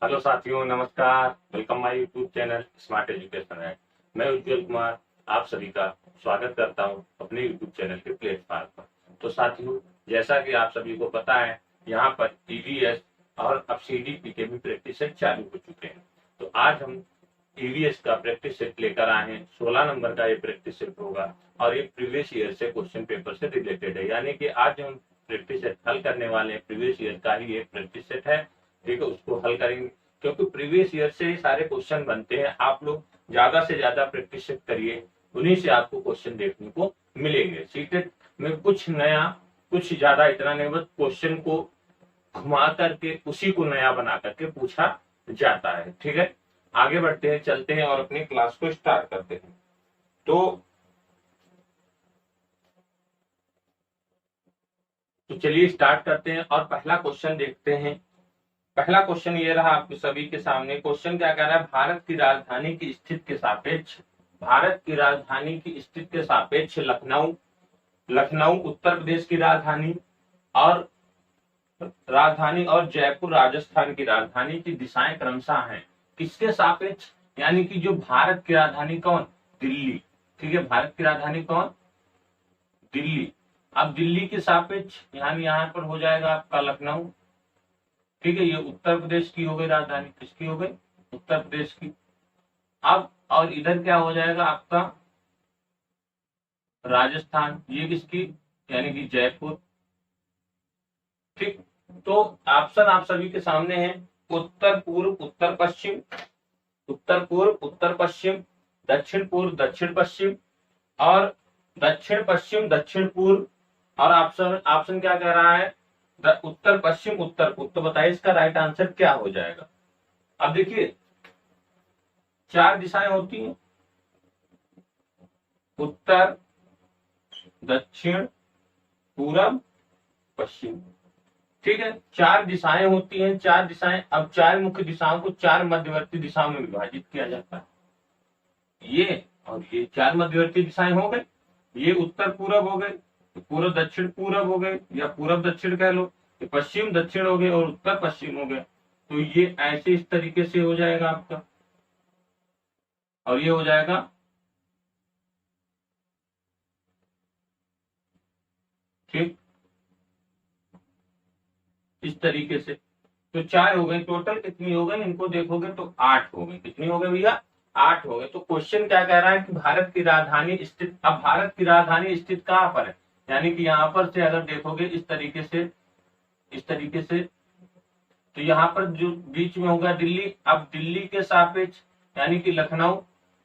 Hello साथियों, नमस्कार। Welcome my YouTube channel smart education है। मैं उज्जवल कुमार आप सभी का स्वागत करता हूं अपने यूट्यूब चैनल के प्लेटफॉर्म पर। तो साथियों, जैसा कि आप सभी को पता है, यहां पर ईवीएस और अब सीडीपी के भी प्रैक्टिस सेट चालू हो चुके हैं। तो आज हम ईवीएस का प्रैक्टिस सेट लेकर आए हैं। 16 नंबर का ये प्रैक्टिस सेट होगा और ये प्रीवियस ईयर से क्वेश्चन पेपर से रिलेटेड है, यानी कि आज हम प्रैक्टिस सेट हल करने वाले हैं। प्रीवियस ईयर का ही एक प्रैक्टिस सेट है, ठीक है, उसको हल करेंगे क्योंकि प्रीवियस ईयर से सारे क्वेश्चन बनते हैं। आप लोग ज्यादा से ज्यादा प्रैक्टिस करिए, उन्हीं से आपको क्वेश्चन देखने को मिलेंगे। सीटेट में कुछ नया, कुछ ज्यादा इतना नहीं, बस क्वेश्चन को घुमा करके उसी को नया बना करके पूछा जाता है। ठीक है, आगे बढ़ते हैं, चलते हैं और अपनी क्लास को स्टार्ट करते हैं। तो चलिए स्टार्ट करते हैं और पहला क्वेश्चन देखते हैं। पहला क्वेश्चन ये रहा आपके सभी के सामने। क्वेश्चन क्या कह रहा है? भारत की राजधानी की स्थिति के सापेक्ष, भारत की राजधानी की स्थिति के सापेक्ष लखनऊ, लखनऊ उत्तर प्रदेश की राजधानी और जयपुर राजस्थान की राजधानी की दिशाएं क्रमशः हैं। किसके सापेक्ष? यानी कि जो भारत की राजधानी कौन? दिल्ली। ठीक है, भारत की राजधानी कौन? दिल्ली। अब दिल्ली के सापेक्ष यानी यहाँ पर हो जाएगा आपका लखनऊ। ठीक है, ये उत्तर प्रदेश की हो गई राजधानी। किसकी हो गई? उत्तर प्रदेश की। अब और इधर क्या हो जाएगा आपका? राजस्थान। ये किसकी? यानी कि जयपुर। ठीक, तो ऑप्शन आप सभी के सामने है। उत्तर पूर्व, उत्तर पश्चिम, उत्तर पूर्व, उत्तर पश्चिम, दक्षिण पूर्व, दक्षिण पश्चिम और दक्षिण पश्चिम, दक्षिण पूर्व। और ऑप्शन ऑप्शन क्या कह रहा है? उत्तर पश्चिम, उत्तर पूर्व। तो बताइए इसका राइट आंसर क्या हो जाएगा? अब देखिए, चार दिशाएं होती हैं, उत्तर, दक्षिण, पूरब, पश्चिम। ठीक है, चार दिशाएं होती हैं, चार दिशाएं। अब चार मुख्य दिशाओं को चार मध्यवर्ती दिशाओं में विभाजित किया जाता है। ये और ये चार मध्यवर्ती दिशाएं हो गई। ये उत्तर पूरब हो गए, पूर्व दक्षिण पूरब हो गए, या पूरब दक्षिण कह लो। पश्चिम दक्षिण हो गए और उत्तर पश्चिम हो गए। तो ये ऐसे इस तरीके से हो जाएगा आपका, और ये हो जाएगा ठीक इस तरीके से। तो चार हो गए, टोटल कितनी हो गई? इनको देखोगे तो 8 हो गई। कितनी हो गई भैया? 8 हो गए। तो क्वेश्चन क्या कह रहा है कि भारत की राजधानी स्थित, अब भारत की राजधानी स्थित कहाँ पर है? यानी कि यहाँ पर से अगर देखोगे इस तरीके से, इस तरीके से, तो यहाँ पर जो बीच में होगा दिल्ली। अब दिल्ली के सापेक्ष यानी कि लखनऊ,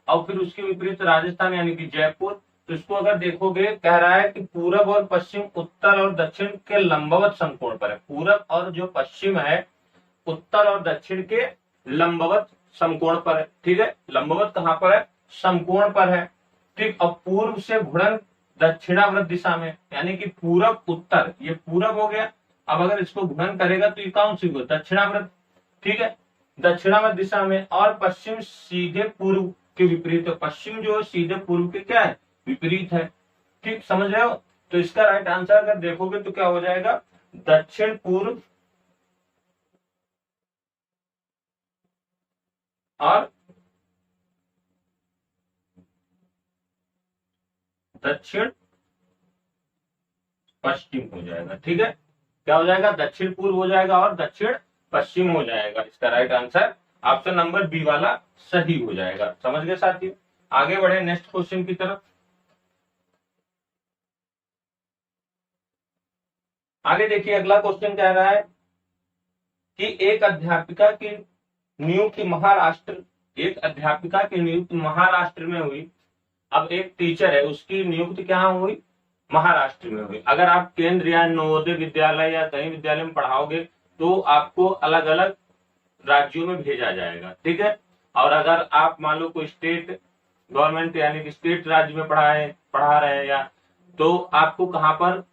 और फिर उसके विपरीत राजस्थान यानी कि जयपुर। तो इसको अगर देखोगे, कह रहा है कि पूरब और पश्चिम, उत्तर और दक्षिण के लंबवत समकोण पर है। पूरब और जो पश्चिम है, उत्तर और दक्षिण के लंबवत समकोण पर है। ठीक है, लंबवत कहां पर है? समकोण पर है। ठीक, और पूर्व से घूर्णन दक्षिणावर्त दिशा में, यानी कि पूरब उत्तर, ये पूरब हो गया। अब अगर इसको घूर्णन करेगा तो ये कौन सी होगी? दक्षिणावर्त। ठीक है, दक्षिणावर्त दिशा में। और पश्चिम सीधे पूर्व के विपरीत है। पश्चिम जो है सीधे पूर्व के क्या है? विपरीत है। ठीक, समझ रहे हो? तो इसका राइट आंसर अगर देखोगे तो क्या हो जाएगा? दक्षिण पूर्व और दक्षिण पश्चिम हो जाएगा। ठीक है, क्या हो जाएगा? दक्षिण पूर्व हो जाएगा और दक्षिण पश्चिम हो जाएगा। इसका right answer option number B वाला सही हो जाएगा। समझ गए साथियों? आगे बढ़े नेक्स्ट क्वेश्चन की तरफ। आगे देखिए, अगला क्वेश्चन कह रहा है कि एक अध्यापिका की नियुक्ति महाराष्ट्र, एक अध्यापिका की नियुक्ति महाराष्ट्र में हुई। अब एक टीचर है, उसकी नियुक्ति कहाँ हुई? महाराष्ट्र में हुई। अगर आप केंद्र या नवोदय विद्यालय या कहीं विद्यालय में पढ़ाओगे तो आपको अलग अलग राज्यों में भेजा जाएगा। ठीक है, और अगर आप मान लो कोई स्टेट गवर्नमेंट यानी कि स्टेट राज्य में पढ़ा रहे हैं, या तो आपको कहां पर?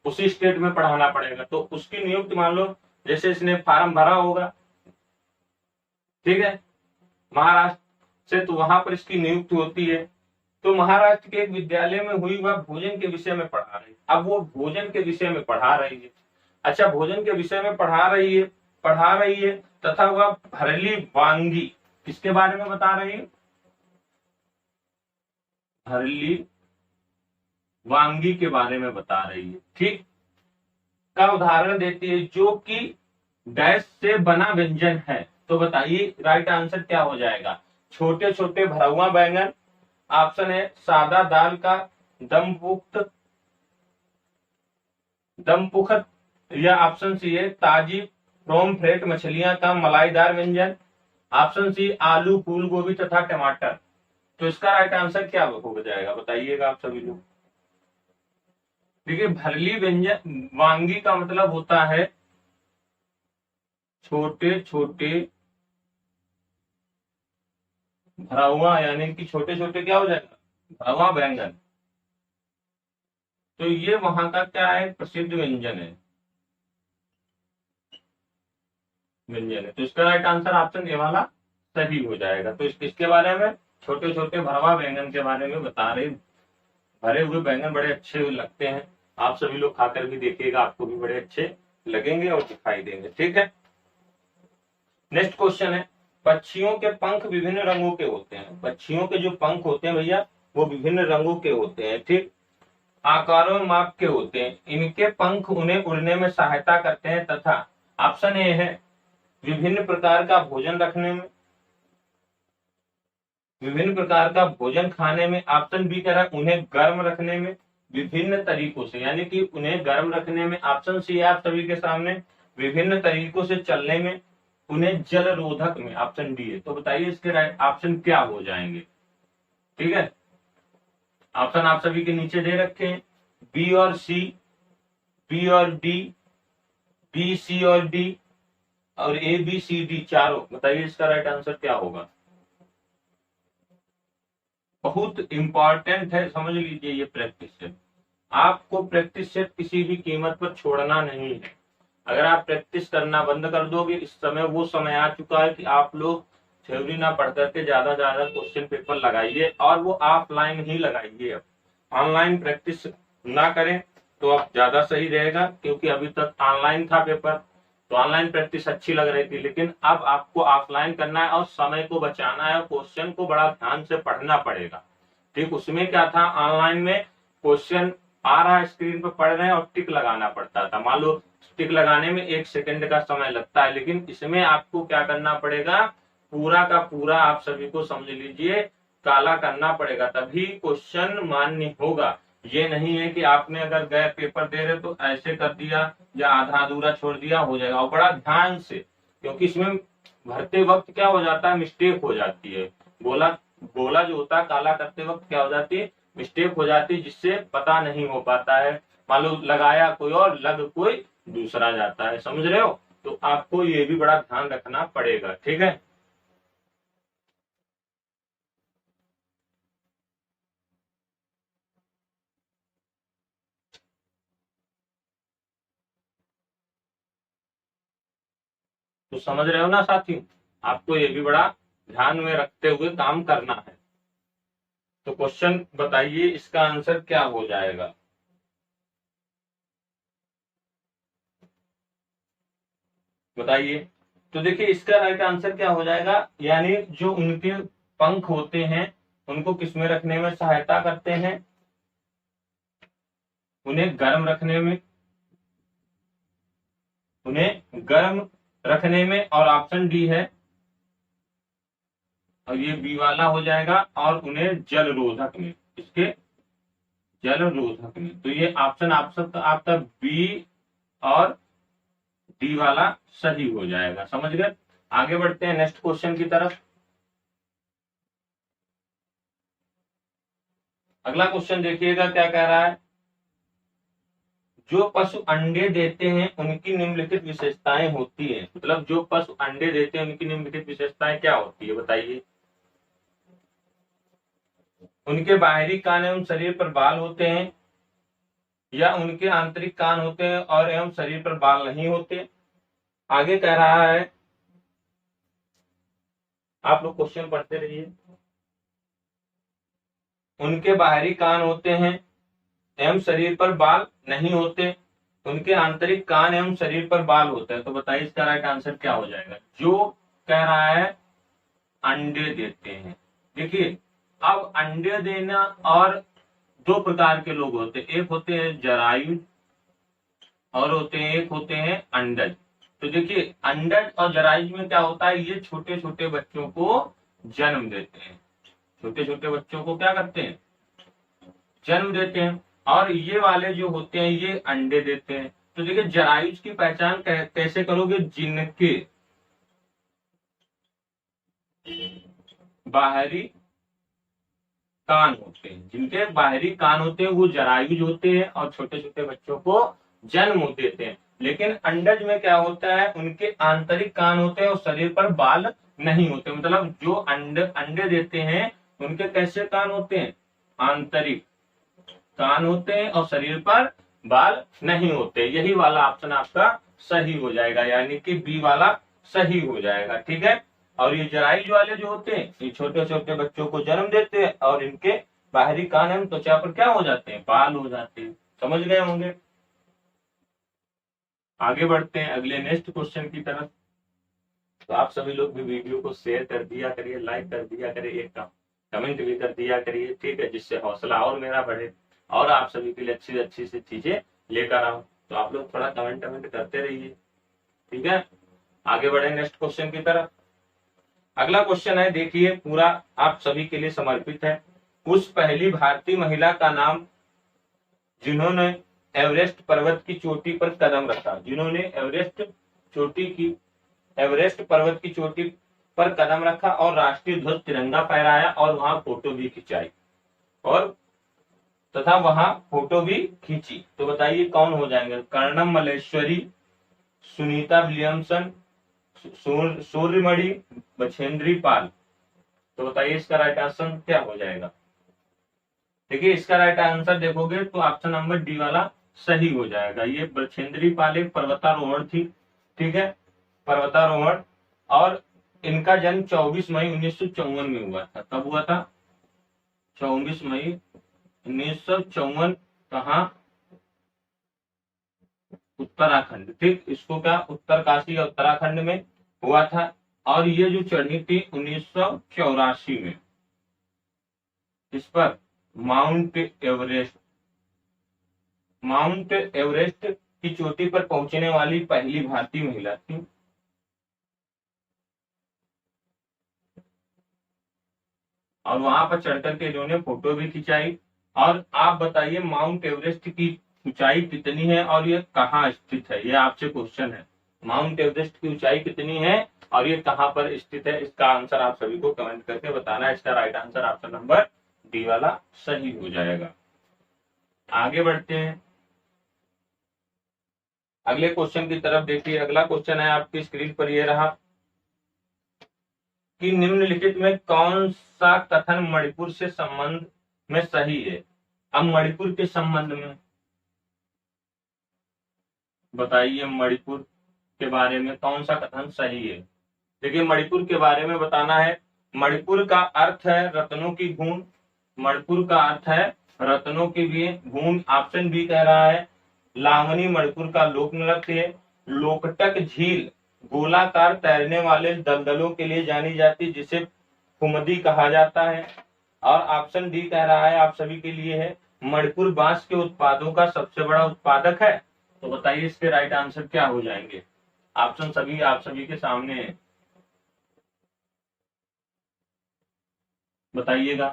उसी स्टेट में पढ़ाना पड़ेगा। तो उसकी नियुक्ति मान लो, जैसे इसने फॉर्म भरा होगा, ठीक है, महाराष्ट्र से, तो वहां पर इसकी नियुक्ति होती है। तो महाराष्ट्र के एक विद्यालय में हुई, वह भोजन के विषय में पढ़ा रही है। अब वो भोजन के विषय में पढ़ा रही है। अच्छा, भोजन के विषय में पढ़ा रही है पढ़ा रही है तथा वह भरली वांगी किसके बारे में बता रही है, भरली वांगी के बारे में बता रही है, ठीक, का उदाहरण देती है जो कि डैश से बना व्यंजन है। तो बताइए राइट आंसर क्या हो जाएगा, छोटे छोटे भरवा बैंगन, ऑप्शन है सादा दाल का दमपुखत, या ऑप्शन सी है ताजी प्रोमफ्रेट मछलियां का मलाईदार व्यंजन, ऑप्शन सी आलू फूल गोभी तथा टमाटर। तो इसका राइट आंसर क्या हो जाएगा बताइएगा आप सभी लोग। देखिए भरली व्यंजन वांगी का मतलब होता है छोटे छोटे भरवा, यानी कि छोटे छोटे क्या हो जाएगा, भरवा बैंगन। तो ये वहां का क्या है, प्रसिद्ध व्यंजन है, तो इसका राइट आंसर ऑप्शन ए वाला सही हो जाएगा। तो इसके बारे में छोटे छोटे भरवा बैंगन के बारे में बता रहे, भरे हुए बैंगन बड़े अच्छे लगते हैं, आप सभी लोग खाकर भी देखिएगा, आपको भी बड़े अच्छे लगेंगे और दिखाई देंगे, ठीक है। नेक्स्ट क्वेश्चन है, पक्षियों के पंख विभिन्न रंगों के होते हैं, पक्षियों के जो पंख होते हैं भैया वो विभिन्न रंगों के होते हैं, ठीक, आकारों में माप के होते हैं, इनके पंख उन्हें उड़ने में सहायता करते हैं तथा ऑप्शन ए है विभिन्न प्रकार का भोजन रखने में, विभिन्न प्रकार का भोजन खाने में, ऑप्शन बी कह रहा है उन्हें गर्म रखने में विभिन्न तरीकों से, यानी कि उन्हें गर्म रखने में, ऑप्शन सी है आप सभी के सामने विभिन्न तरीकों से चलने में, उन्हें जल रोधक में, ऑप्शन डी है। तो बताइए इसके राइट ऑप्शन क्या हो जाएंगे, ठीक है। ऑप्शन आप सभी के नीचे दे रखे हैं, बी और सी, बी और डी, बी सी और डी और ए बी सी डी चारों। बताइए इसका राइट आंसर क्या होगा। बहुत इंपॉर्टेंट है, समझ लीजिए ये प्रैक्टिस सेट, आपको प्रैक्टिस सेट किसी भी कीमत पर छोड़ना नहीं है। अगर आप प्रैक्टिस करना बंद कर दोगे, इस समय वो समय आ चुका है कि आप लोग थ्योरी ना पढ़ करके ज्यादा ज्यादा क्वेश्चन पेपर लगाइए, और वो ऑफलाइन ही लगाइए। अब ऑनलाइन प्रैक्टिस ना करें तो अब ज्यादा सही रहेगा, क्योंकि अभी तक ऑनलाइन था पेपर तो ऑनलाइन प्रैक्टिस अच्छी लग रही थी, लेकिन अब आपको ऑफलाइन करना है और समय को बचाना है, क्वेश्चन को बड़ा ध्यान से पढ़ना पड़ेगा, ठीक। उसमें क्या था, ऑनलाइन में क्वेश्चन आ रहा है स्क्रीन पर, पढ़ रहे हैं और टिक लगाना पड़ता था, मान लो टिक लगाने में 1 सेकंड का समय लगता है, लेकिन इसमें आपको क्या करना पड़ेगा, पूरा का पूरा आप सभी को समझ लीजिए काला करना पड़ेगा, तभी क्वेश्चन मान्य होगा। ये नहीं है कि आपने अगर गए पेपर दे रहे तो ऐसे कर दिया या आधा अधूरा छोड़ दिया हो जाएगा, और बड़ा ध्यान से, क्योंकि इसमें भरते वक्त क्या हो जाता है, मिस्टेक हो जाती है, गोला जो होता है काला करते वक्त क्या हो जाती है, मिस्टेक हो जाती है, जिससे पता नहीं हो पाता है, मान लो लगाया कोई और लग कोई दूसरा जाता है, समझ रहे हो। तो आपको ये भी बड़ा ध्यान रखना पड़ेगा, ठीक है। तो समझ रहे हो ना साथी, आपको ये भी बड़ा ध्यान में रखते हुए काम करना है। तो क्वेश्चन बताइए इसका आंसर क्या हो जाएगा। बताइए, तो देखिए इसका राइट आंसर क्या हो जाएगा, यानी जो उनके पंख होते हैं उनको किसमें रखने में सहायता करते हैं, उन्हें गर्म रखने में, उन्हें गर्म रखने में, और ऑप्शन डी है, और ये बी वाला हो जाएगा, और उन्हें जल रोधक में, इसके जल रोधक में। तो ये ऑप्शन आपका बी और डी वाला सही हो जाएगा, समझ गए। आगे बढ़ते हैं नेक्स्ट क्वेश्चन की तरफ। अगला क्वेश्चन देखिएगा क्या कह रहा है, जो पशु अंडे देते हैं उनकी निम्नलिखित विशेषताएं होती हैं, मतलब जो पशु अंडे देते हैं उनकी निम्नलिखित विशेषताएं क्या होती है बताइए। उनके बाहरी कान एवं शरीर पर बाल होते हैं, या उनके आंतरिक कान होते हैं और एवं शरीर पर बाल नहीं होते। आगे कह रहा है, आप लोग क्वेश्चन पढ़ते रहिए। उनके बाहरी कान होते हैं एवं शरीर पर बाल नहीं होते, उनके आंतरिक कान एवं शरीर पर बाल होते हैं। तो बताइए इसका राइट आंसर क्या हो जाएगा। जो कह रहा है अंडे देते हैं। देखिए अब अंडे देना और दो प्रकार के लोग होते हैं, एक होते हैं जरायु और एक होते हैं अंडज। तो देखिए अंडज और जरायु में क्या होता है, ये छोटे छोटे बच्चों को जन्म देते हैं। छोटे छोटे बच्चों को क्या करते हैं, जन्म देते हैं। और ये वाले जो होते हैं ये अंडे देते हैं। तो देखिए जरायुज की पहचान कैसे करोगे, जिनके बाहरी कान होते हैं, जिनके बाहरी कान होते हैं वो जरायुज होते हैं और छोटे छोटे बच्चों को जन्म देते हैं। लेकिन अंडज में क्या होता है, उनके आंतरिक कान होते हैं और शरीर पर बाल नहीं होते। मतलब जो अंडे देते हैं उनके कैसे कान होते हैं, आंतरिक कान होते हैं और शरीर पर बाल नहीं होते। यही वाला ऑप्शन आपका सही हो जाएगा, यानी कि बी वाला सही हो जाएगा। ठीक है। और ये जरायुज वाले जो होते हैं ये छोटे छोटे बच्चों को जन्म देते हैं और इनके बाहरी कान एवं त्वचा पर क्या हो जाते हैं, बाल हो जाते हैं। समझ गए होंगे। आगे बढ़ते हैं अगले नेक्स्ट क्वेश्चन की तरफ। तो आप सभी लोग भी वीडियो को शेयर कर दिया करिए, लाइक कर दिया करिए, एक कमेंट भी कर दिया करिए। ठीक है, जिससे हौसला और मेरा बढ़े और आप सभी के लिए अच्छी अच्छी सी चीजें लेकर आऊं। तो आप लोग थोड़ा कमेंट करते रहिए। ठीक है, आगे बढ़े नेक्स्ट क्वेश्चन की तरफ। अगला क्वेश्चन है, देखिए पूरा आप सभी के लिए समर्पित है। उस पहली भारतीय महिला का नाम जिन्होंने एवरेस्ट पर्वत की चोटी पर कदम रखा, जिन्होंने एवरेस्ट पर्वत की चोटी पर कदम रखा और राष्ट्रीय ध्वज तिरंगा फहराया और वहां फोटो भी खिंचाई और तथा वहां फोटो भी खींची। तो बताइए कौन हो जाएंगे, कर्णम मल्लेश्वरी, सुनीता विलियमसन, सूर्यमणि बछेंद्री पाल। तो बताइए इसका राइट आंसर क्या हो जाएगा। देखिए इसका राइट आंसर देखोगे तो ऑप्शन नंबर डी वाला सही हो जाएगा। ये बछेंद्री पाल एक पर्वतारोहण थी। ठीक है, पर्वतारोहण। और इनका जन्म 24 मई 1954 में हुआ था। कब हुआ था, 24 मई 1954। कहा, उत्तराखंड। ठीक, इसको क्या उत्तरकाशी या उत्तराखंड में हुआ था। और ये जो चढ़ी थी 1984 में, इस पर माउंट एवरेस्ट की चोटी पर पहुंचने वाली पहली भारतीय महिला थी। और वहां पर चढ़ करके इन्होंने फोटो भी खिंचाई। और आप बताइए माउंट एवरेस्ट की ऊंचाई कितनी है और ये कहाँ स्थित है, ये आपसे क्वेश्चन है। माउंट एवरेस्ट की ऊंचाई कितनी है और ये कहाँ पर स्थित है, इसका आंसर आप सभी को कमेंट करके बताना है। इसका right answer option number D वाला सही हो जाएगा। आगे बढ़ते हैं अगले क्वेश्चन की तरफ। देखिए अगला क्वेश्चन है आपकी स्क्रीन पर ये रहा कि निम्नलिखित में कौन सा कथन मणिपुर से संबंध में सही है। अब मणिपुर के संबंध में बताइए, मणिपुर के बारे में कौन सा कथन सही है। देखिए मणिपुर के बारे में बताना है। मणिपुर का अर्थ है रत्नों की भूमि। मणिपुर का अर्थ है रत्नों की भूमि। ऑप्शन बी कह रहा है लावनी मणिपुर का लोक नृत्य है। लोकटक झील गोलाकार तैरने वाले दलदलों के लिए जानी जाती जिसे फुमदी कहा जाता है। और ऑप्शन डी कह रहा है आप सभी के लिए है मणिपुर बांस के उत्पादों का सबसे बड़ा उत्पादक है। तो बताइए इसके राइट आंसर क्या हो जाएंगे। ऑप्शन सभी आप सभी के सामने है, बताइएगा।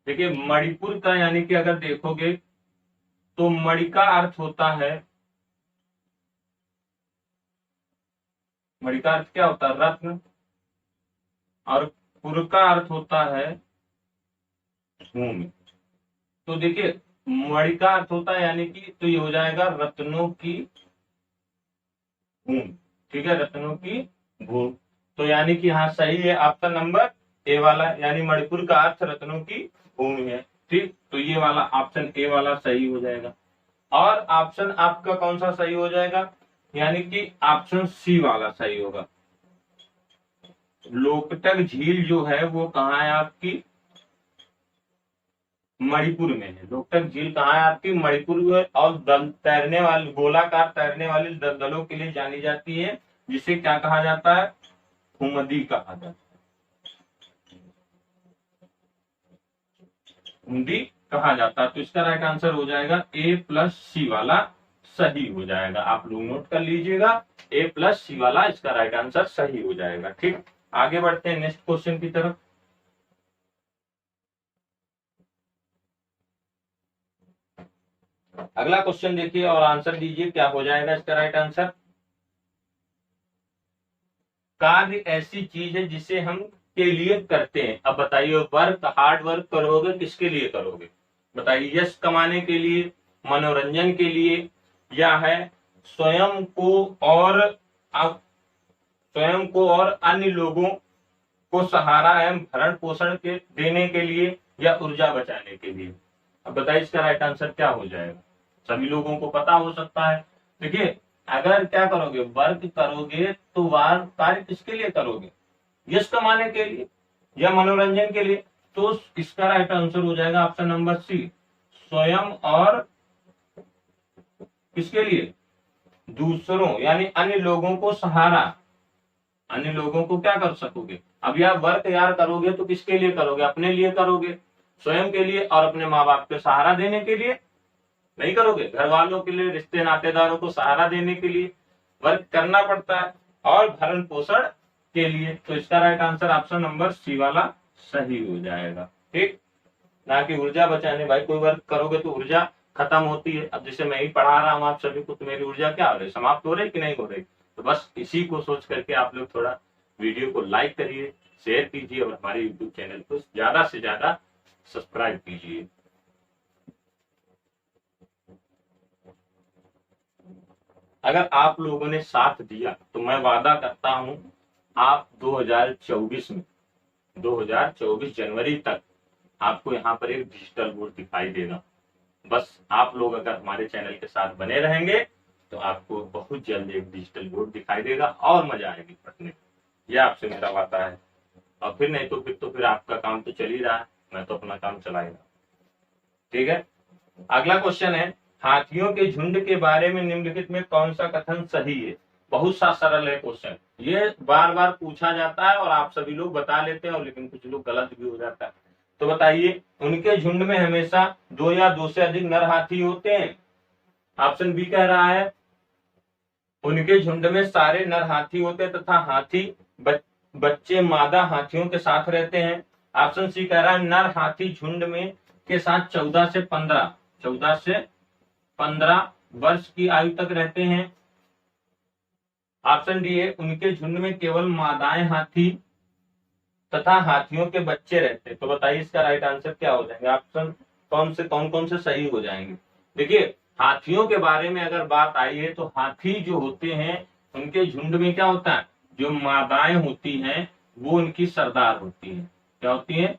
देखिए मणिपुर का यानी कि अगर देखोगे तो मणि का अर्थ होता है, मणि का अर्थ क्या होता है, रत्न। और पुर का अर्थ होता है भूमि। तो देखिए मणि का अर्थ होता है यानी कि, तो ये हो जाएगा रत्नों की भूमि। ठीक है, रत्नों की भूमि। तो यानी कि हाँ सही है ऑप्शन नंबर ए वाला, यानी मणिपुर का अर्थ रत्नों की भूमि है। ठीक, तो ये वाला ऑप्शन ए वाला सही हो जाएगा। और ऑप्शन आपका कौन सा सही हो जाएगा, यानी कि ऑप्शन सी वाला सही होगा। लोकटक झील जो है वो कहाँ है आपकी, मणिपुर में है। लोकटक झील कहाँ है आपकी? मणिपुर में। और तैरने वाली, गोलाकार तैरने वाली दलदलों के लिए जानी जाती है, जिसे क्या कहा जाता है? फुमदी कहा जाता है। फुमदी कहा जाता है। तो इसका राइट आंसर हो जाएगा A+C वाला सही हो जाएगा। आप लोग नोट कर लीजिएगा, A+C वाला इसका राइट आंसर सही हो जाएगा। ठीक, आगे बढ़ते हैं नेक्स्ट क्वेश्चन की तरफ। अगला क्वेश्चन देखिए और आंसर दीजिए, क्या हो जाएगा इसका राइट आंसर। कार्य ऐसी चीज है जिसे हम के लिए करते हैं। अब बताइए, वर्क, हार्ड वर्क करोगे, किसके लिए करोगे? बताइए, यश कमाने के लिए, मनोरंजन के लिए, या है स्वयं को और स्वयं को और अन्य लोगों को सहारा एवं भरण पोषण के देने के लिए, या ऊर्जा बचाने के लिए? अब बताइए इसका राइट आंसर क्या हो जाएगा। सभी लोगों को पता हो सकता है। देखिए, अगर क्या करोगे, वर्क करोगे, तो वार कार्य किसके लिए करोगे? यश कमाने के लिए या मनोरंजन के लिए? तो इसका राइट आंसर हो जाएगा ऑप्शन नंबर सी, स्वयं और किसके लिए? दूसरों यानी अन्य लोगों को सहारा, अन्य लोगों को क्या कर सकोगे? अब यार वर्क यार करोगे तो किसके लिए करोगे? अपने लिए करोगे, स्वयं के लिए और अपने माँ बाप को सहारा देने के लिए नहीं करोगे। घर वालों के लिए, रिश्ते नातेदारों को सहारा देने के लिए वर्क करना पड़ता है, और भरण पोषण के लिए। तो इसका right answer option number C वाला सही हो जाएगा। ठीक, ना कि ऊर्जा बचाने। भाई कोई वर्क करोगे तो ऊर्जा खत्म होती है। अब जैसे मैं ही पढ़ा रहा हूँ आप सभी को, तो मेरी ऊर्जा क्या हो रही है? समाप्त हो रही कि नहीं हो रही? तो बस इसी को सोच करके आप लोग थोड़ा वीडियो को लाइक करिए, शेयर कीजिए और हमारे यूट्यूब चैनल को ज्यादा से ज्यादा सब्सक्राइब कीजिए। अगर आप लोगों ने साथ दिया तो मैं वादा करता हूं, आप 2024 जनवरी तक आपको यहाँ पर एक डिजिटल बोर्ड दिखाई देगा। बस आप लोग अगर हमारे चैनल के साथ बने रहेंगे तो आपको बहुत जल्द एक डिजिटल बोर्ड दिखाई देगा और मजा आएगी पढ़ने। यह आपसे मेरा वादा है। और फिर नहीं तो फिर आपका काम तो चल ही रहा है, मैं तो अपना काम चलाएगा। ठीक है, अगला क्वेश्चन है, हाथियों के झुंड के बारे में निम्नलिखित में कौन सा कथन सही है? बहुत सा सरल है क्वेश्चन, ये बार बार पूछा जाता है और आप सभी लोग बता लेते हैं, और लेकिन कुछ लोग गलत भी हो जाता है। तो बताइए, उनके झुंड में हमेशा 2 या 2 से अधिक नर हाथी होते हैं। ऑप्शन बी कह रहा है उनके झुंड में सारे नर हाथी होते हैं तथा हाथी बच्चे मादा हाथियों के साथ रहते हैं। ऑप्शन सी कह रहा है नर हाथी झुंड में के साथ 14 से 15 वर्ष की आयु तक रहते हैं। ऑप्शन डी है उनके झुंड में केवल मादाएं हाथी तथा हाथियों के बच्चे रहते हैं। तो बताइए इसका राइट आंसर क्या हो जाएंगे? ऑप्शन कौन कौन से सही हो जाएंगे? देखिए, हाथियों के बारे में अगर बात आई है तो हाथी जो होते हैं उनके झुंड में क्या होता है, जो मादाएं होती हैं वो उनकी सरदार होती है। क्या होती है?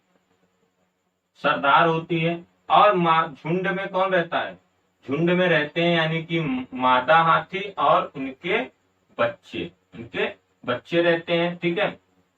सरदार होती है। और झुंड में कौन रहता है? झुंड में रहते हैं यानी कि मादा हाथी और उनके बच्चे रहते हैं। ठीक है,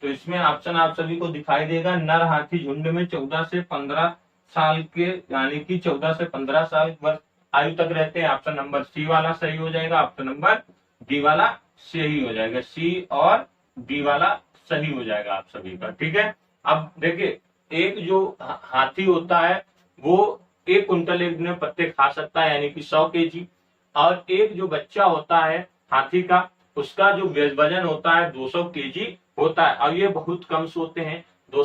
तो इसमें ऑप्शन आप सभी को दिखाई देगा, नर हाथी झुंड में 14 से 15 साल के यानी कि 14 से 15 साल वर्ष आयु तक रहते हैं। ऑप्शन नंबर सी वाला सही हो जाएगा, ऑप्शन नंबर डी वाला सही हो जाएगा। सी और डी वाला सही हो जाएगा आप सभी का। ठीक है, अब देखिए, एक जो हाथी होता है वो 1 कुंटल एक दिन में पत्ते खा सकता है यानी कि 100 केजी, और एक जो बच्चा होता है हाथी का, उसका जो वजन होता है 200 केजी होता है। और ये बहुत कम सोते हैं, 2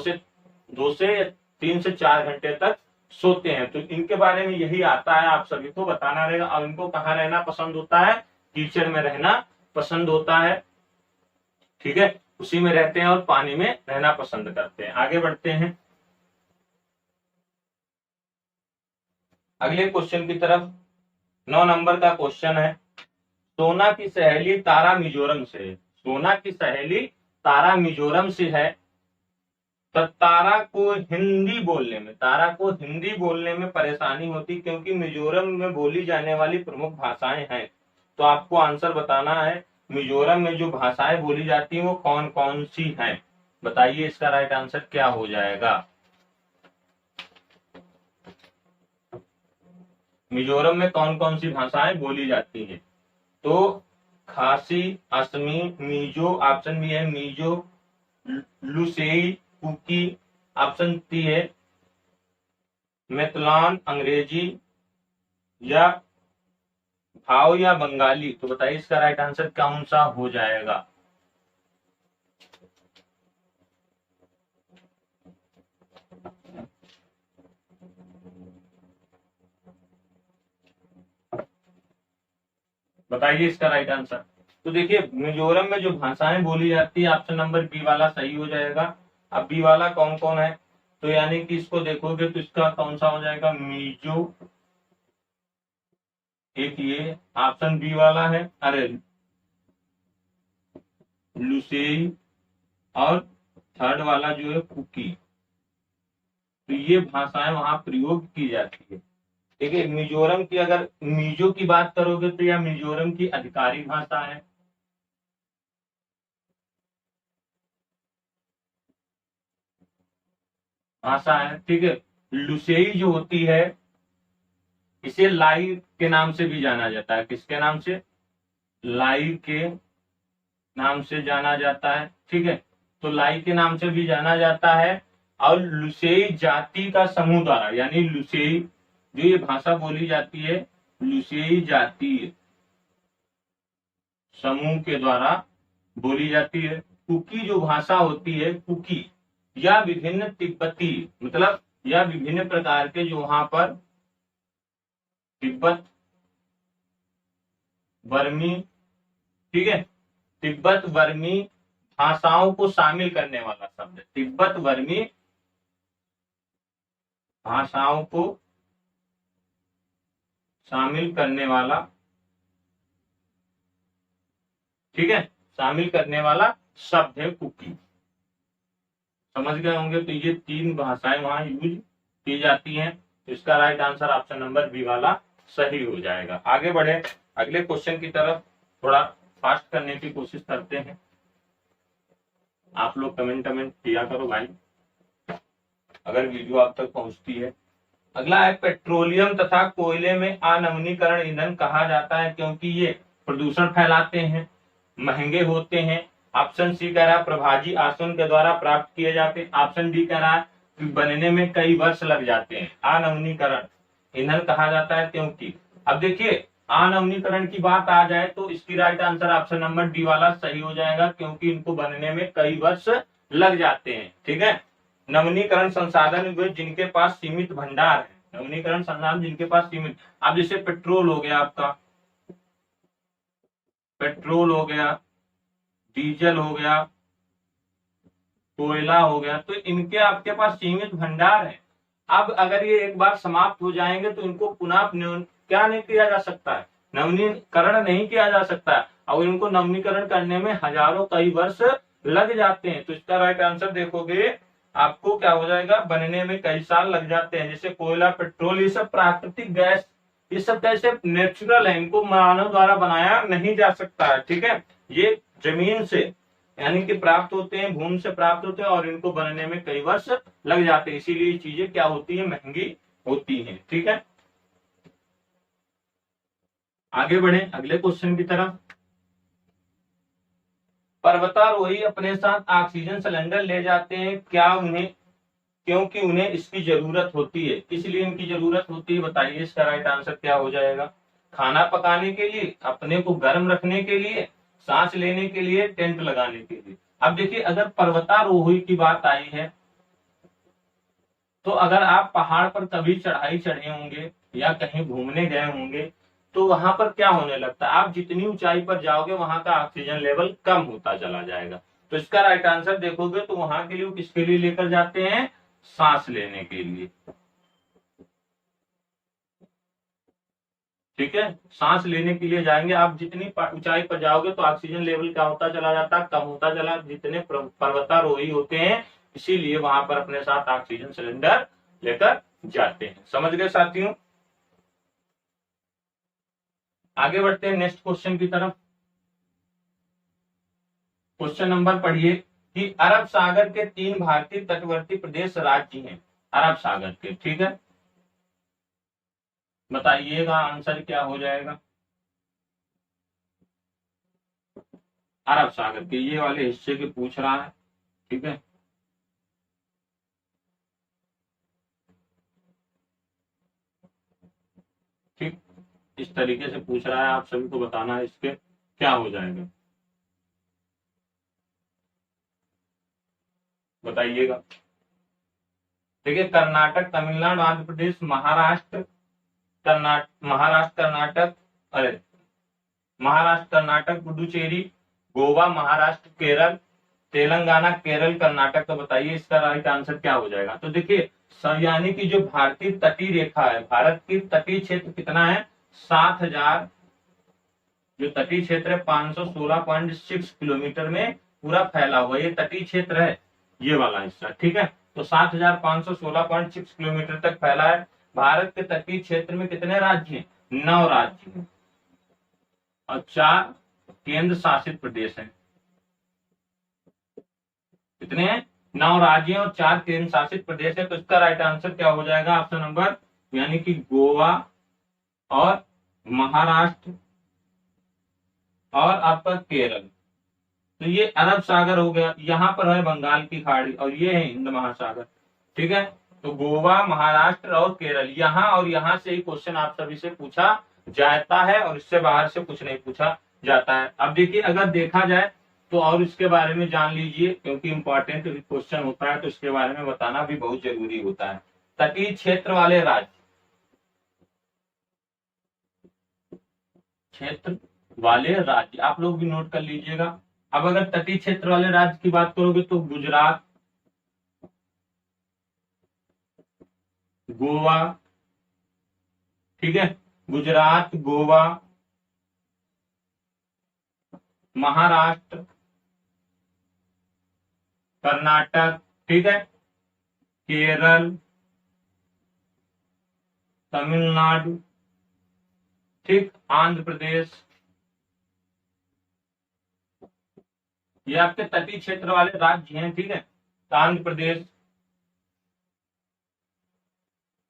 से 3 से 4 घंटे तक सोते हैं। तो इनके बारे में यही आता है, आप सभी को बताना रहेगा। और इनको कहाँ रहना पसंद होता है? कीचड़ में रहना पसंद होता है। ठीक है, उसी में रहते हैं और पानी में रहना पसंद करते हैं। आगे बढ़ते हैं अगले क्वेश्चन की तरफ। 9 नंबर का क्वेश्चन है, सोना की सहेली तारा मिजोरम से है। सोना की सहेली तारा मिजोरम से है, तो तारा को हिंदी बोलने में परेशानी होती क्योंकि मिजोरम में बोली जाने वाली प्रमुख भाषाएं हैं। तो आपको आंसर बताना है, मिजोरम में जो भाषाएं बोली जाती हैं वो कौन कौन सी हैं? बताइए इसका राइट आंसर क्या हो जाएगा? मिजोरम में कौन कौन सी भाषाएं बोली जाती हैं? तो खासी, असमी, मीजो, ऑप्शन बी है meso, Lushai, cookie, option C है मेतलान, अंग्रेजी, या भाव या बंगाली। तो बताइए इसका राइट आंसर कौन सा हो जाएगा? बताइए इसका राइट आंसर। तो देखिए मिजोरम में जो भाषाएं बोली जाती है ऑप्शन नंबर बी वाला सही हो जाएगा। अब बी वाला कौन कौन है? तो यानी कि इसको देखोगे तो इसका कौन सा हो जाएगा? मीजो, एक ये ऑप्शन बी वाला है, अरे लुसेई, और थर्ड वाला जो है कुकी। तो ये भाषाएं वहां प्रयोग की जाती है। देखिए मिजोरम की अगर मीजो की बात करोगे तो यह मिजोरम की आधिकारिक भाषा है। ठीक है। लुसेई जो होती है इसे लाई के नाम से भी जाना जाता है। किसके नाम से? लाई के नाम से जाना जाता है। ठीक है, तो लाई के नाम से भी जाना जाता है। और लुसेई जाति का समूह द्वारा, यानी लुसेई जो ये भाषा बोली जाती है लुसेई जातीय समूह के द्वारा बोली जाती है। कुकी जो भाषा होती है कुकी, या विभिन्न तिब्बती, मतलब या विभिन्न प्रकार के जो वहां पर तिब्बत वर्मी, ठीक है, तिब्बत वर्मी भाषाओं को शामिल करने वाला शब्द है। तिब्बत वर्मी भाषाओं को शामिल करने वाला, ठीक है, शामिल करने वाला शब्द है कुकी। समझ गए होंगे। तो ये तीन भाषाएं वहां यूज की जाती हैं। तो इसका right answer option number B वाला सही हो जाएगा। आगे बढ़े अगले क्वेश्चन की तरफ, थोड़ा फास्ट करने की कोशिश करते हैं। आप लोग कमेंट किया करो भाई अगर वीडियो आप तक पहुंचती है। अगला है पेट्रोलियम तथा कोयले में अनवनीकरण ईंधन कहा जाता है क्योंकि ये प्रदूषण फैलाते हैं, महंगे होते हैं। ऑप्शन सी कह रहा है प्रभाजी आसवन के द्वारा प्राप्त किए जाते हैं। ऑप्शन डी कह रहा है कि बनने में कई वर्ष लग जाते हैं। अनवनीकरण ईंधन कहा जाता है क्योंकि, अब देखिए अनवनीकरण की बात आ जाए तो इसकी right answer option number D वाला सही हो जाएगा क्योंकि इनको बनने में कई वर्ष लग जाते हैं। ठीक है, नवीनीकरण संसाधन वे जिनके पास सीमित भंडार है, नवीनीकरण संसाधन जिनके पास सीमित, अब जैसे पेट्रोल हो गया, आपका पेट्रोल हो गया, डीजल हो गया, कोयला हो गया, तो इनके आपके पास सीमित भंडार है। अब अगर ये एक बार समाप्त हो जाएंगे तो इनको पुनः क्या नहीं किया जा सकता है, नवीनीकरण नहीं किया जा सकता है। और इनको नवीनीकरण करने में हजारों कई वर्ष लग जाते हैं। तो इसका राइट आंसर देखोगे आपको क्या हो जाएगा, बनने में कई साल लग जाते हैं। जैसे कोयला, पेट्रोल, ये सब प्राकृतिक गैस, ये सब कैसे नेचुरल है, इनको मानव द्वारा बनाया नहीं जा सकता है। ठीक है, ये जमीन से यानी कि प्राप्त होते हैं, भूमि से प्राप्त होते हैं और इनको बनने में कई वर्ष लग जाते हैं। इसीलिए ये चीजें क्या होती है, महंगी होती हैं। ठीक है, आगे बढ़े अगले क्वेश्चन की तरफ। पर्वतारोही अपने साथ ऑक्सीजन सिलेंडर ले जाते हैं क्या उन्हें, क्योंकि उन्हें इसकी जरूरत होती है। इसलिए इनकी जरूरत होती है, बताइए इसका राइट आंसर क्या हो जाएगा। खाना पकाने के लिए, अपने को गर्म रखने के लिए, सांस लेने के लिए, टेंट लगाने के लिए। अब देखिए अगर पर्वतारोही की बात आई है तो अगर आप पहाड़ पर कभी चढ़ाई चढ़े होंगे या कहीं घूमने गए होंगे तो वहां पर क्या होने लगता है, आप जितनी ऊंचाई पर जाओगे वहां का ऑक्सीजन लेवल कम होता चला जाएगा। तो इसका राइट आंसर देखोगे तो वहां के लिए किसके लिए लेकर जाते हैं, सांस लेने के लिए। ठीक है, सांस लेने के लिए जाएंगे। आप जितनी ऊंचाई पर जाओगे तो ऑक्सीजन लेवल क्या होता चला जाता है, कम होता चला, जितने पर्वतारोही होते हैं इसीलिए वहां पर अपने साथ ऑक्सीजन सिलेंडर लेकर जाते हैं। समझ गए साथियों। आगे बढ़ते हैं नेक्स्ट क्वेश्चन की तरफ। क्वेश्चन नंबर पढ़िए कि अरब सागर के 3 भारतीय तटवर्ती प्रदेश राज्य हैं, अरब सागर के। ठीक है, बताइएगा आंसर क्या हो जाएगा। अरब सागर के ये वाले हिस्से के पूछ रहा है, ठीक है। ठीक, इस तरीके से पूछ रहा है, आप सभी को बताना है इसके क्या हो जाएगा, बताइएगा। देखिए कर्नाटक, तमिलनाडु, आंध्र प्रदेश, महाराष्ट्र, कर्नाटक, अरे महाराष्ट्र, कर्नाटक, पुडुचेरी, गोवा, महाराष्ट्र, केरल, तेलंगाना, केरल, कर्नाटक। तो बताइए इसका राइट आंसर क्या हो जाएगा। तो देखिए यानी कि जो भारतीय तटीय रेखा है, भारत की तटीय क्षेत्र कितना है, 7,000, जो तटीय क्षेत्र है 516.6 किलोमीटर में पूरा फैला हुआ ये तटीय क्षेत्र है, ये वाला हिस्सा, ठीक है। तो 7,516.6 किलोमीटर तक फैला है। भारत के तटीय क्षेत्र में कितने राज्य हैं, 9 राज्य हैं और 4 केंद्र शासित प्रदेश हैं। कितने हैं, 9 राज्य और 4 केंद्र शासित प्रदेश है। तो इसका राइट आंसर क्या हो जाएगा, ऑप्शन नंबर यानी कि गोवा और महाराष्ट्र और आपका केरल। तो ये अरब सागर हो गया, यहाँ पर है बंगाल की खाड़ी और ये है हिंद महासागर, ठीक है। तो गोवा, महाराष्ट्र और केरल, यहाँ और यहाँ से ही क्वेश्चन आप सभी से पूछा जाता है और इससे बाहर से कुछ नहीं पूछा जाता है। अब देखिए अगर देखा जाए तो और इसके बारे में जान लीजिए, क्योंकि इंपॉर्टेंट क्वेश्चन होता है तो इसके बारे में बताना भी बहुत जरूरी होता है। तटीय क्षेत्र वाले राज्य, क्षेत्र वाले राज्य आप लोग भी नोट कर लीजिएगा। अब अगर तटीय क्षेत्र वाले राज्य की बात करोगे तो गुजरात, गोवा, ठीक है, गुजरात, गोवा, महाराष्ट्र, कर्नाटक, ठीक है, केरल, तमिलनाडु, ठीक, आंध्र प्रदेश, ये आपके तटीय क्षेत्र वाले राज्य हैं, ठीक है। आंध्र प्रदेश,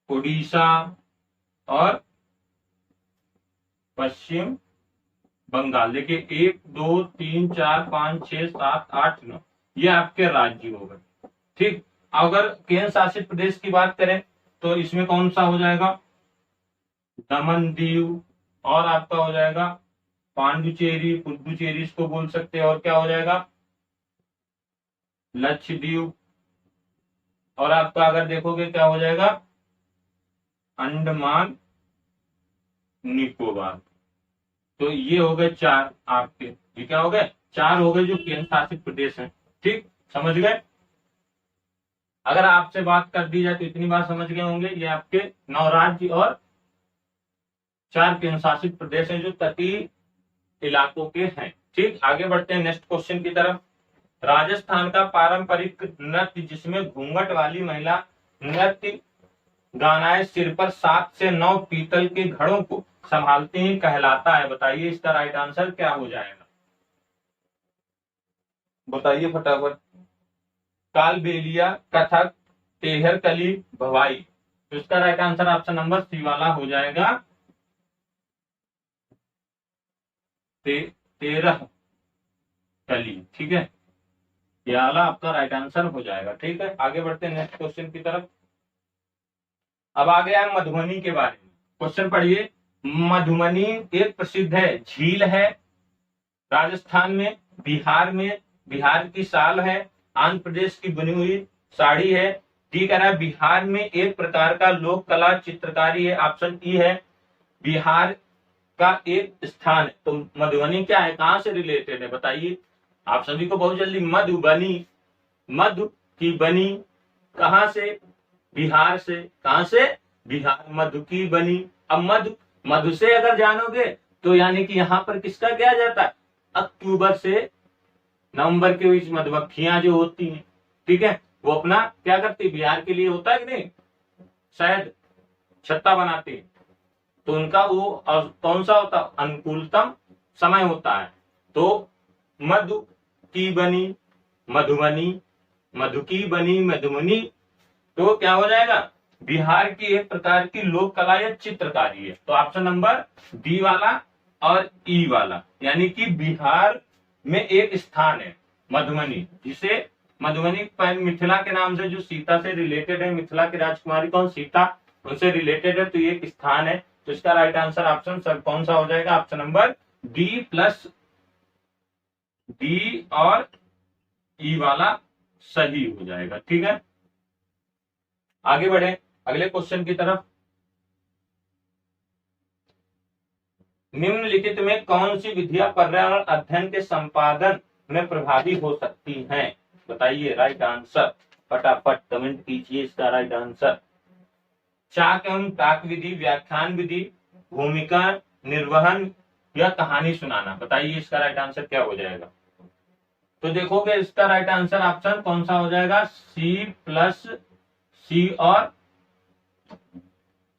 उड़ीसा और पश्चिम बंगाल। देखिए 1 2 3 4 5 6 7 8 9 ये आपके राज्य हो गए, ठीक। अगर केंद्र शासित प्रदेश की बात करें तो इसमें कौन सा हो जाएगा, दमन दीव और आपका हो जाएगा पांडुचेरी, पुडुचेरी इसको बोल सकते हैं, और क्या हो जाएगा लक्षद्वीप, और आपका अगर देखोगे क्या हो जाएगा अंडमान निकोबार। तो ये हो गए 4 आपके, ये क्या हो गए 4 हो गए जो केंद्र शासित प्रदेश हैं, ठीक, समझ गए। अगर आपसे बात कर दी जाए तो इतनी बात समझ गए होंगे, ये आपके 9 राज्य और 4 केंद्र शासित प्रदेश हैं जो तटीय इलाकों के हैं, ठीक। आगे बढ़ते हैं नेक्स्ट क्वेश्चन की तरफ। राजस्थान का पारंपरिक नृत्य जिसमें घूंघट वाली महिला नृत्य गानाएं सिर पर 7 से 9 पीतल के घड़ों को संभालते ही कहलाता है। बताइए इसका राइट आंसर क्या हो जाएगा, बताइए फटाफट। कालबेलिया, कथक, टेहर कली, भवाई। तो इसका right answer option number C वाला हो जाएगा, 13 कली, ठीक है, ये वाला आपका राइट आंसर हो जाएगा, ठीक है। आगे बढ़ते हैं नेक्स्ट क्वेश्चन की तरफ। अब आ गया है मधुबनी के बारे में, क्वेश्चन पढ़िए। मधुबनी एक प्रसिद्ध है, झील है, राजस्थान में, बिहार में, बिहार की साल है, आंध्र प्रदेश की बनी हुई साड़ी है, ठीक है ना। बिहार में एक प्रकार का लोक कला चित्रकारी है, ऑप्शन ई है। बिहार का एक स्थान है। तो मधुबनी क्या है, कहां से रिलेटेड है, बताइए आप सभी को बहुत जल्दी। मधुबनी, मधु की बनी, कहां से, बिहार से, कहां से, बिहार, मधु की बनी। अब मधु, मधु से अगर जानोगे तो यानी कि यहाँ पर किसका क्या जाता है, अक्टूबर से नवंबर के बीच मधुमक्खियां जो होती हैं, ठीक है, वो अपना क्या करती, बिहार के लिए होता है कि नहीं, शायद छत्ता बनाती है, तो उनका वो कौन सा होता, अनुकूलतम समय होता है। तो मधु की बनी मधुबनी, मधु की बनी मधुबनी, तो क्या हो जाएगा बिहार की एक प्रकार की लोक कला या चित्रकारी है। तो ऑप्शन नंबर डी वाला और ई वाला, यानी कि बिहार में एक स्थान है मधुबनी, जिसे मधुबनी मिथिला के नाम से, जो सीता से रिलेटेड है, मिथिला की राजकुमारी कौन, सीता, उनसे रिलेटेड है, तो ये एक स्थान है। तो इसका राइट आंसर ऑप्शन सर कौन सा हो जाएगा, option number D plus D और ई वाला सही हो जाएगा। ठीक है, आगे बढ़े अगले क्वेश्चन की तरफ। निम्नलिखित में कौन सी विधियां पर्यावरण अध्ययन के संपादन में प्रभावी हो सकती हैं, बताइए राइट आंसर, फटाफट कमेंट कीजिए इसका राइट आंसर। चाक एवं टाक विधि, व्याख्यान विधि, भूमिका निर्वहन या कहानी सुनाना, बताइए इसका राइट आंसर क्या हो जाएगा। तो देखोगे इसका राइट आंसर ऑप्शन कौन सा हो जाएगा, सी प्लस सी और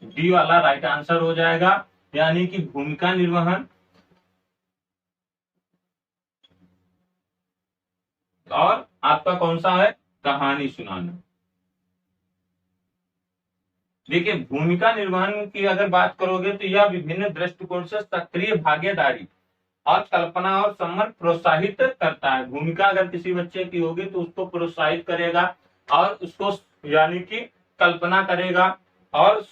डी वाला राइट आंसर हो जाएगा, यानी कि भूमिका निर्वहन और आपका कौन सा है, कहानी सुनाना। देखिए भूमिका निर्वहन की अगर बात करोगे तो यह विभिन्न दृष्टिकोण से सक्रिय भागीदारी और कल्पना और सम्मान प्रोत्साहित करता है। भूमिका अगर किसी बच्चे की होगी तो उसको प्रोत्साहित करेगा और उसको यानी कि कल्पना करेगा और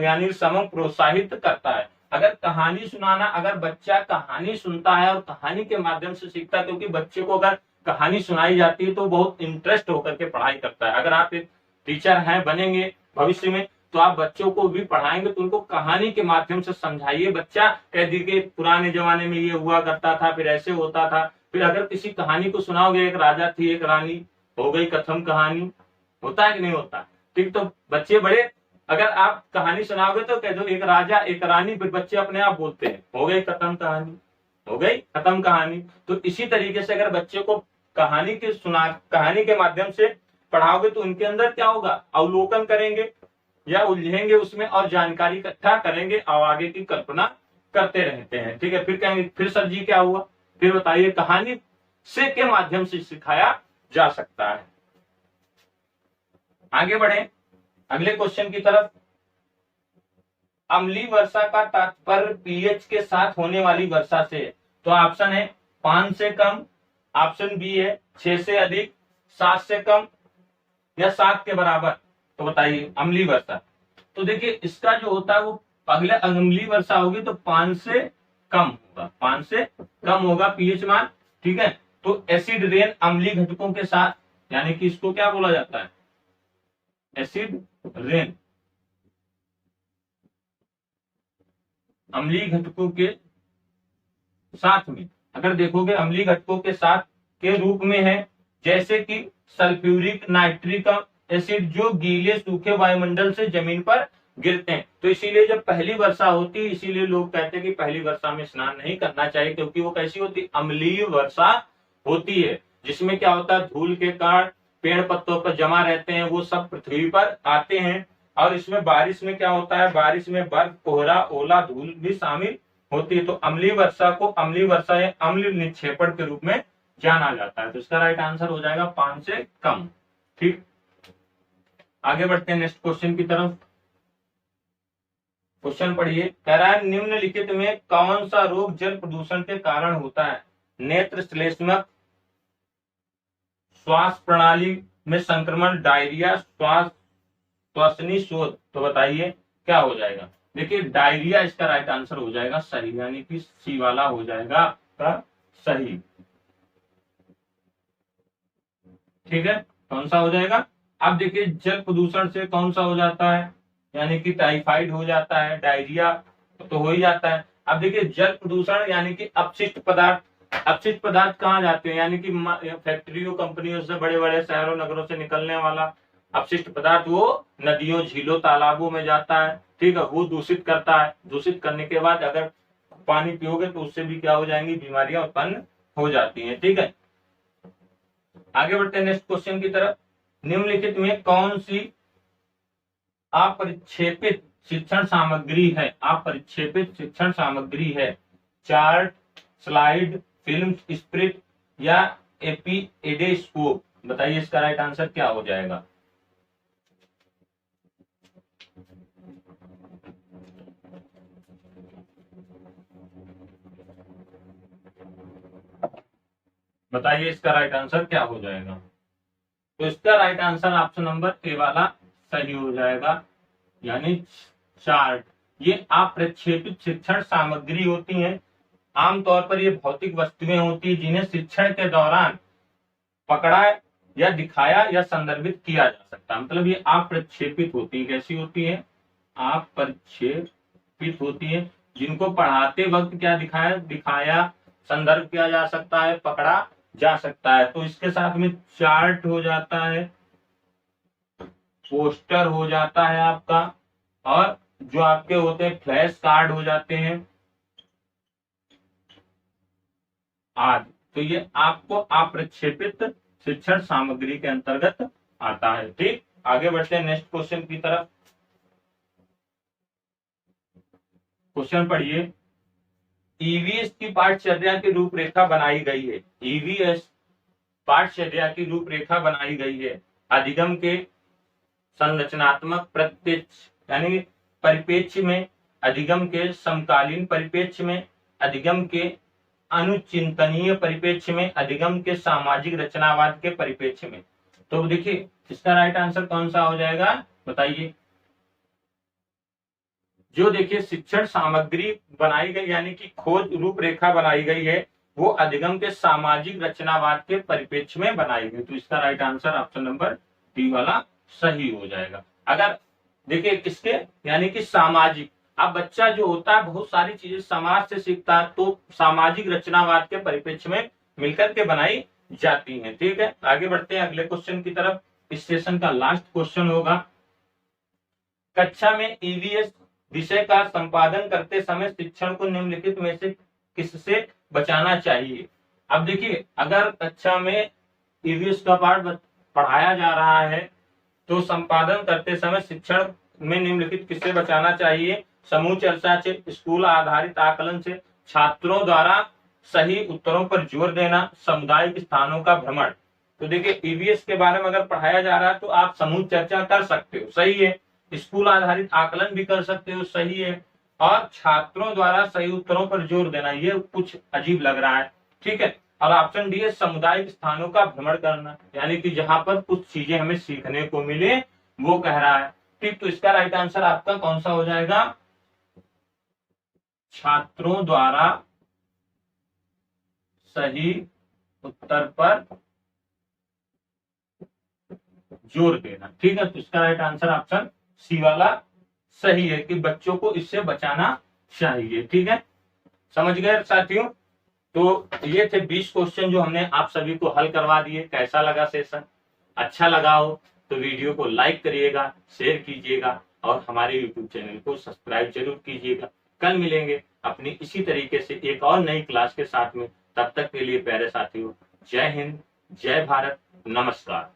यानी समझ प्रोत्साहित करता है। अगर कहानी सुनाना, अगर बच्चा कहानी सुनता है और कहानी के माध्यम से सीखता है, क्योंकि बच्चे को अगर कहानी सुनाई जाती है तो बहुत इंटरेस्ट होकर के पढ़ाई करता है। अगर आप एक टीचर हैं बनेंगे भविष्य में तो आप बच्चों को भी पढ़ाएंगे तो उनको कहानी के माध्यम से समझाइए। बच्चा कह दी कि पुराने जमाने में ये हुआ करता था, फिर ऐसे होता था, फिर अगर किसी कहानी को सुनाओगे, एक राजा थी एक रानी, हो गई कथम कहानी, होता है कि नहीं होता, ठीक। तो बच्चे बड़े, अगर आप कहानी सुनाओगे तो कह दो एक राजा एक रानी, फिर बच्चे अपने आप बोलते हैं, हो गई खत्म कहानी, हो गई खत्म कहानी। तो इसी तरीके से अगर बच्चे को कहानी के माध्यम से पढ़ाओगे तो उनके अंदर क्या होगा, अवलोकन करेंगे या उलझेंगे उसमें और जानकारी इकट्ठा करेंगे और आगे की कल्पना करते रहते हैं। ठीक है, फिर कहेंगे फिर सर जी क्या हुआ, फिर बताइए कहानी से के माध्यम से सिखाया जा सकता है। आगे बढ़े अगले क्वेश्चन की तरफ। अम्लीय वर्षा का तात्पर्य पीएच के साथ होने वाली वर्षा से। तो ऑप्शन है 5 से कम, ऑप्शन बी है 6 से अधिक, 7 से कम या 7 के बराबर। तो बताइए अम्लीय वर्षा। तो देखिए इसका जो होता है वो अगले अम्लीय वर्षा होगी तो 5 से कम होगा, 5 से कम होगा पीएच मान। ठीक है, तो एसिड रेन अम्लीय घटकों के साथ, यानी कि इसको क्या बोला जाता है, एसिड रेन अम्लीय घटकों के साथ में। अगर देखोगे अम्लीय घटकों के साथ के रूप में है, जैसे कि सल्फ्यूरिक नाइट्रिक एसिड जो गीले सूखे वायुमंडल से जमीन पर गिरते हैं। तो इसीलिए जब पहली वर्षा होती है, इसीलिए लोग कहते हैं कि पहली वर्षा में स्नान नहीं करना चाहिए, क्योंकि वो कैसी होती, अम्लीय वर्षा होती है, जिसमें क्या होता है धूल के कारण पेड़ पत्तों पर जमा रहते हैं, वो सब पृथ्वी पर आते हैं। और इसमें बारिश में क्या होता है, बारिश में बर्फ, कोहरा, ओला, धूल भी शामिल होती है। तो अम्लीय वर्षा को अम्लीय वर्षा या अम्ल निक्षेपण के रूप में जाना जाता है। तो इसका राइट आंसर हो जाएगा 5 से कम। ठीक, आगे बढ़ते हैं नेक्स्ट क्वेश्चन की तरफ। क्वेश्चन पढ़िए, कह रहा है निम्नलिखित में कौन सा रोग जल प्रदूषण के कारण होता है, नेत्र श्लेष्मक, श्वास प्रणाली में संक्रमण, डायरिया, श्वसनी शोथ। तो बताइए क्या हो जाएगा। देखिए डायरिया इसका राइट आंसर हो जाएगा सही, यानी कि सी वाला हो जाएगा आपका सही। ठीक है, कौन सा हो जाएगा। अब देखिए जल प्रदूषण से कौन सा हो जाता है, यानी कि टाइफाइड हो जाता है, डायरिया तो हो ही जाता है। अब देखिए जल प्रदूषण यानी कि अपशिष्ट पदार्थ, अपशिष्ट पदार्थ कहाँ जाते हैं, यानी कि फैक्ट्रियों कंपनियों से, बड़े बड़े शहरों नगरों से निकलने वाला अपशिष्ट पदार्थ वो नदियों झीलों तालाबों में जाता है। ठीक है, वो दूषित करता है, दूषित करने के बाद अगर पानी पियोगे तो उससे भी क्या हो जाएंगी, बीमारियां उत्पन्न हो जाती हैं। ठीक है, आगे बढ़ते हैं नेक्स्ट क्वेश्चन की तरफ। निम्नलिखित में कौन सी अपरिक्षेपित शिक्षण सामग्री है, अपरिक्षेपित शिक्षण सामग्री है, चार्ट, स्लाइड, फिल्म स्प्रिट या एपिएडेस्कोप। बताइए इसका राइट आंसर क्या हो जाएगा। बताइए इसका राइट आंसर क्या हो जाएगा। तो इसका right answer option number A वाला सही हो जाएगा, यानी चार्ट। ये अप्रक्षेपित शिक्षण सामग्री होती है। आमतौर पर ये भौतिक वस्तुएं होती है जिन्हें शिक्षण के दौरान पकड़ा या दिखाया या संदर्भित किया जा सकता है। मतलब ये अप्रक्षेपित होती है। कैसी होती है? अप्रक्षेपित होती है, जिनको पढ़ाते वक्त क्या दिखाया संदर्भ किया जा सकता है, पकड़ा जा सकता है। तो इसके साथ में चार्ट हो जाता है, पोस्टर हो जाता है आपका, और जो आपके होते हैं फ्लैश कार्ड हो जाते हैं आदि। तो ये आपको अप्रक्षेपित शिक्षण सामग्री के अंतर्गत आता है। ठीक, आगे बढ़ते हैं नेक्स्ट क्वेश्चन की तरफ। क्वेश्चन पढ़िए। ईवीएस की पाठचर्या की रूपरेखा बनाई गई है। ईवीएस पाठचर्या की रूपरेखा बनाई गई है अधिगम के संरचनात्मक प्रत्यक्ष यानी परिप्रेक्ष्य में, अधिगम के समकालीन परिप्रेक्ष्य में, अधिगम के अनुचिंतनीय परिप्रेक्ष्य में, अधिगम के सामाजिक रचनावाद के परिप्रेक्ष्य में। तो देखिए इसका राइट आंसर कौन सा हो जाएगा, बताइए। जो देखिए शिक्षण सामग्री बनाई गई यानी कि खोज रूपरेखा बनाई गई है, वो अधिगम के सामाजिक रचनावाद के परिप्रेक्ष्य में बनाई गई। तो इसका right answer option number D वाला सही हो जाएगा। अगर देखिए किसके यानी कि सामाजिक, अब बच्चा जो होता है बहुत सारी चीजें समाज से सीखता है, तो सामाजिक रचनावाद के परिप्रेक्ष्य में मिलकर के बनाई जाती हैं। ठीक है, आगे बढ़ते हैं अगले क्वेश्चन की तरफ। इस सेशन का लास्ट क्वेश्चन होगा। कक्षा में ईवीएस विषय का संपादन करते समय शिक्षण को निम्नलिखित में से किससे बचाना चाहिए। अब देखिए अगर कक्षा में ईवीएस का पाठ पढ़ाया जा रहा है तो संपादन करते समय शिक्षण में निम्नलिखित किससे बचाना चाहिए। समूह चर्चा से, स्कूल आधारित आकलन से, छात्रों द्वारा सही उत्तरों पर जोर देना, सामुदायिक स्थानों का भ्रमण। तो देखिए ईवीएस के बारे में अगर पढ़ाया जा रहा है तो आप समूह चर्चा कर सकते हो, सही है। स्कूल आधारित आकलन भी कर सकते हो, सही है। और छात्रों द्वारा सही उत्तरों पर जोर देना, ये कुछ अजीब लग रहा है। ठीक है, और ऑप्शन डी है सामुदायिक स्थानों का भ्रमण करना, यानी कि जहां पर कुछ चीजें हमें सीखने को मिले वो कह रहा है। ठीक, तो इसका राइट आंसर आपका कौन सा हो जाएगा, छात्रों द्वारा सही उत्तर पर जोर देना। ठीक है, तो इसका राइट आंसर ऑप्शन सी वाला सही है कि बच्चों को इससे बचाना चाहिए। ठीक है, समझ गए साथियों। तो ये थे 20 क्वेश्चन जो हमने आप सभी को हल करवा दिए। कैसा लगा सेशन? अच्छा लगा हो तो वीडियो को लाइक करिएगा, शेयर कीजिएगा और हमारे यूट्यूब चैनल को सब्सक्राइब जरूर कीजिएगा। कल मिलेंगे अपनी इसी तरीके से एक और नई क्लास के साथ में। तब तक के लिए प्यारे साथियों, जय हिंद, जय भारत, नमस्कार।